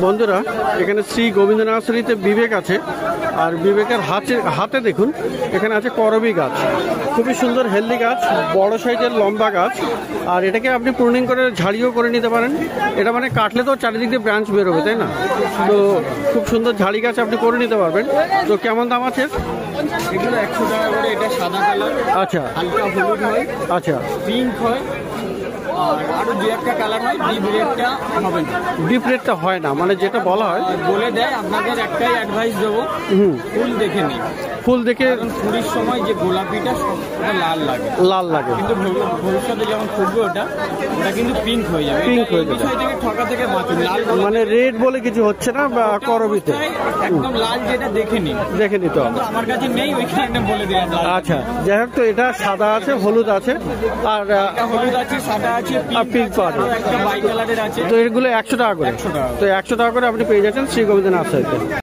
বন্ধুরা এখানে শ্রী গোবিন্দ নার্সারিতে বিবেক আছে, আর বিবেকের হাতে দেখুন এখানে আছে করবি গাছ, খুবই সুন্দর হেলদি গাছ, বড় সাইজের লম্বা গাছ। আর এটাকে আপনি প্রুনিং করে ঝাড়িও করে নিতে পারেন। এটা মানে কাটলে তো চারিদিক দিয়ে ব্রাঞ্চ বেরোবে, তাই না? তো খুব সুন্দর ঝাড়ি গাছ আপনি করে নিতে পারবেন। তো কেমন দাম আছে এগুলো? 100 টাকা করে। এটা সাদা কালার, আচ্ছা, হালকা হলুদ হয়, আচ্ছা, পিঙ্ক হয়, আর আরো দু একটা কালার হয়। ডিপ রেডটা হবে না। ডিপ রেডটা হয় না, মানে যেটা বলা হয় বলে দেয়। আপনাদের একটাই অ্যাডভাইস দেবো, ফুল দেখে নিন। ফুল দেখে ফুলের সময় যে গোলাপিটা ওটা লাল লাগে, লাল লাগে, কিন্তু ভবিষ্যতে যখন ফুটবে ওটা কিন্তু পিঙ্ক হয়ে যাবে। পিঙ্ক হয়ে যাবে। বিষয় থেকে ঠকা থেকে বাঁচুন। লাল মানে রেড বলে কিছু হচ্ছে না বা করবিতে একদম লাল, যেটা দেখে নিন, দেখে নিতে হবে। আমার কাছে নেই, ওইখানে বলে দিলাম। আচ্ছা, যাই হোক, তো এটা সাদা আছে, হলুদ আছে, আর হলুদ আছে, সাদা আছে, পিঙ্ক পাওয়া যায়। একটা বাই কালারের আছে। তো এগুলো 100 টাকা করে। তো 100 টাকা করে আপনি পেয়ে যাচ্ছেন শ্রী গোবিন্দ নার্সারিতে।